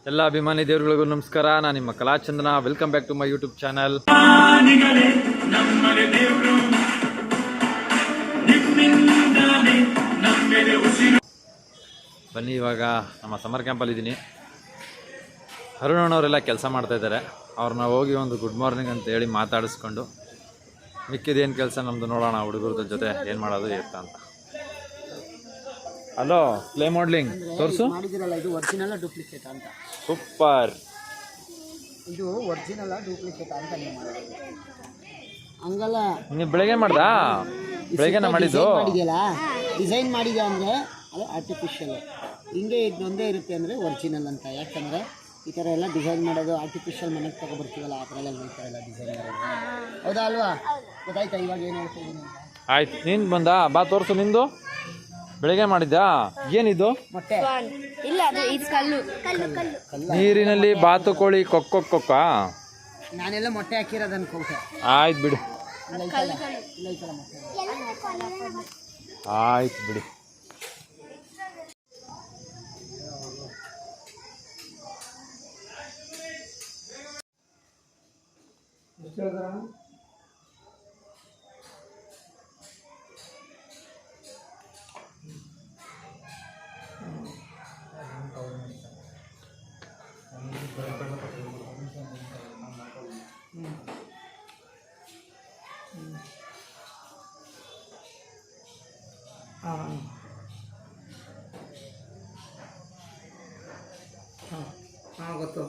ಎಲ್ಲ ಅಭಿಮಾನಿ ದೇವರುಗಳಿಗೂ ನಮಸ್ಕಾರ. ನಾನು ನಿಮ್ಮ Kalachandana. Welcome back to my YouTube channel. ಬನ್ನಿ, ಇವಾಗ ನಮ್ಮ ಸಮ್ಮರ್ ಕ್ಯಾಂಪಲ್ಲಿ ಇದ್ದೀನಿ. ಅರುಣಣ್ಣವರೆಲ್ಲ ಕೆಲಸ ಮಾಡ್ತಾ ಇದ್ದಾರೆ. ಅವ್ರನ್ನ ಹೋಗಿ ಒಂದು ಗುಡ್ ಮಾರ್ನಿಂಗ್ ಅಂತ ಹೇಳಿ ಮಾತಾಡಿಸ್ಕೊಂಡು ಮಿಕ್ಕಿದೇನು ಕೆಲಸ ನಮ್ಮದು ನೋಡೋಣ, ಹುಡುಗರ ಜೊತೆ ಏನು ಮಾಡೋದು ಎತ್ತ ಅಂತ. ಹಲೋ, ಪ್ಲೇ ಮಾಡ್ಲಿಂಗ್ ತೋರಿಸು. ಇದು ಒರಿಜಿನಲ್ ಡೂಪ್ಲಿಕೇಟ್ ಅಂತ. ಸೂಪರ್. ಇದು ಒರಿಜಿನಲ್ ಡೂಪ್ಲಿಕೇಟ್ ಅಂತ ನೀವು ಹಂಗಲ್ಲ. ನೀವು ಬೆಳಗ್ಗೆ ಮಾಡ್ದಾ? ಬೆಳಗ್ಗೆನ ಮಾಡಿದ್ದು ಮಾಡಿದೆಯಲ್ಲ, ಡಿಸೈನ್ ಮಾಡಿದೆ ಅಂದರೆ ಅದು ಆರ್ಟಿಫಿಷಿಯಲ್. ಹಿಂಗೆ ಇದೊಂದೇ ಇರುತ್ತೆ ಅಂದರೆ ಒರಿಜಿನಲ್ ಅಂತ. ಯಾಕಂದರೆ ಈ ಥರ ಎಲ್ಲ ಡಿಸೈನ್ ಮಾಡೋದು ಆರ್ಟಿಫಿಷಿಯಲ್ ಮನೆಗೆ ತೊಗೊಬರ್ತೀವಲ್ಲ, ಆ ಥರ ಎಲ್ಲ ಈ ಥರ ಎಲ್ಲ ಡಿಸೈನ್ ಮಾಡೋದು. ಹೌದಾ ಅಲ್ವಾ? ಗೊತ್ತಾಯ್ತಾ ಇವಾಗ ಏನು ಹೇಳ್ತಾ ಇದ್ದೀನಿ ಅಂತ? ಆಯ್ತು, ನೀನು ಬಂದಾ? ಬಾ ತೋರಿಸು ನಿಂದು. ಬೆಳಗ್ಗೆ ಮಾಡಿದ್ದಾ? ಏನಿದು? ಮೊಟ್ಟೆ ಇಲ್ಲ, ಅದು ಇದು ಕಲ್ಲು. ನೀರಿನಲ್ಲಿ ಬಾತುಕೋಳಿ ಕೊಕ್ಕ. ನಾನೆಲ್ಲ ಮೊಟ್ಟೆ ಹಾಕಿರೋದು ಅನ್ಕೊಂಡೆ. ಆಯ್ತು ಬಿಡು, ಆಯ್ತು ಬಿಡಿ. ಹಾಂ ಗೊತ್ತು.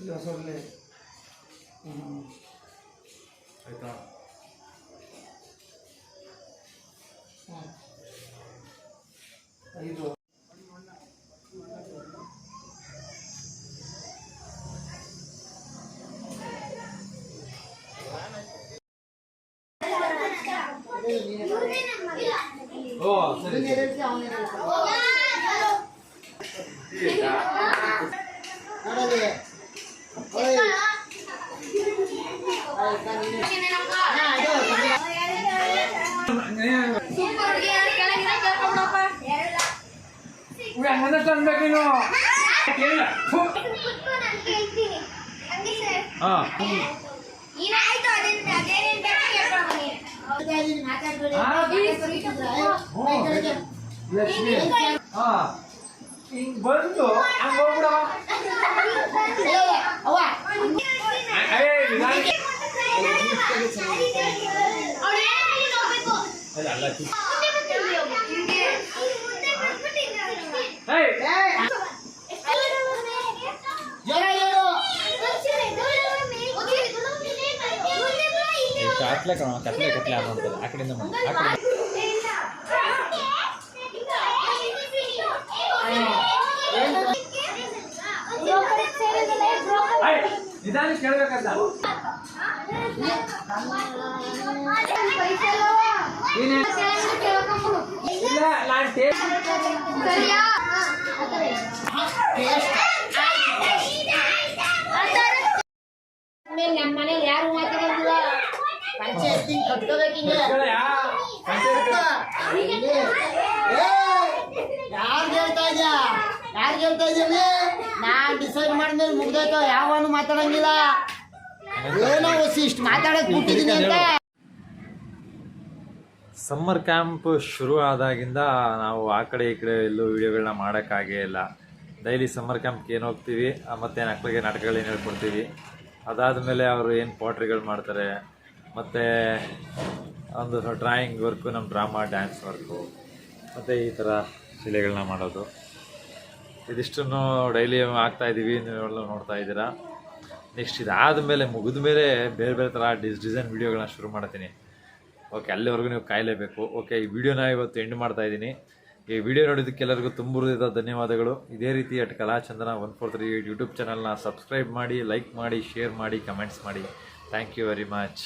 ಇಲ್ಲ ಸೊಳ್ಳೆ. ಆಯ್ತಾ? ಐದು ಓ ಸರಿ. ಬಂದು ಕತ್ಲೆ ಕತ್ಲೆ ಮಾಡ್ತಾರೆ. ಆ ಕಡೆಯಿಂದ ನಿಧಾನ ಕೇಳ್ಬೇಕಂತ. ನಮ್ಮ ಮನೇಲಿ ಯಾರು ಮಾತಾಡೋದಿಲ್ಲ. ಪಂಚಾಯತಿ ಕಟ್ಕೋಬೇಕಿಂಗೆ. ಯಾರು ಹೇಳ್ತಾ ಇದ್ಯಾ? ನಾನ್ ಡಿಸೈಡ್ ಮಾಡಿದ್ಮೇಲೆ ಮುಗ್ದೋಯ್ತು. ಯಾವನು ಮಾತಾಡಂಗಿಲ್ಲ. ಏನೋ ಇಷ್ಟು ಮಾತಾಡಕ್ ಬಿಟ್ಟಿದ್ದೀನಿ ಅಂತ. ಸಮ್ಮರ್ ಕ್ಯಾಂಪ್ ಶುರು ಆದಾಗಿಂದ ನಾವು ಆ ಕಡೆ ಈ ಕಡೆ ಎಲ್ಲೂ ವಿಡಿಯೋಗಳನ್ನ ಮಾಡೋಕ್ಕಾಗೇ ಇಲ್ಲ. ಡೈಲಿ ಸಮ್ಮರ್ ಕ್ಯಾಂಪ್ಗೆ ಏನು ಹೋಗ್ತೀವಿ, ಮತ್ತು ಮಕ್ಕಳಿಗೆ ನಾಟಕಗಳೇನು ಹೇಳ್ಕೊಡ್ತೀವಿ. ಅದಾದಮೇಲೆ ಅವರು ಏನು ಪಾಟ್ರಿಗಳು ಮಾಡ್ತಾರೆ, ಮತ್ತು ಒಂದು ಡ್ರಾಯಿಂಗ್ ವರ್ಕು, ನಮ್ಮ ಡ್ರಾಮಾ ಡ್ಯಾನ್ಸ್ ವರ್ಕು, ಮತ್ತು ಈ ಥರ ಶಿಲೆಗಳನ್ನ ಮಾಡೋದು. ಇದಿಷ್ಟನ್ನು ಡೈಲಿ ಆಗ್ತಾಯಿದ್ದೀವಿ, ನೀವೆಲ್ಲ ನೋಡ್ತಾ ಇದ್ದೀರಾ. ನೆಕ್ಸ್ಟ್ ಇದಾದಮೇಲೆ ಮುಗಿದ ಮೇಲೆ ಬೇರೆ ಬೇರೆ ಥರ ಡಿಸೈನ್ ವೀಡಿಯೋಗಳನ್ನ ಶುರು ಮಾಡ್ತೀನಿ. ಓಕೆ, ಅಲ್ಲಿವರೆಗೂ ನೀವು ಕಾಯಲೇಬೇಕು. ಓಕೆ, ಈ ವಿಡಿಯೋನ ಇವತ್ತು ಎಂಡ್ ಮಾಡ್ತಾಯಿದ್ದೀನಿ. ಈ ವಿಡಿಯೋ ನೋಡಿದ್ದಕ್ಕೆಲ್ಲರಿಗೂ ತುಂಬ ಹೃದಯದ ಧನ್ಯವಾದಗಳು. ಇದೇ ರೀತಿ ಕಲಾಚಂದನ 143 ಯೂಟ್ಯೂಬ್ ಚಾನಲ್ನ ಸಬ್ಸ್ಕ್ರೈಬ್ ಮಾಡಿ, ಲೈಕ್ ಮಾಡಿ, ಶೇರ್ ಮಾಡಿ, ಕಮೆಂಟ್ಸ್ ಮಾಡಿ. Thank you very much.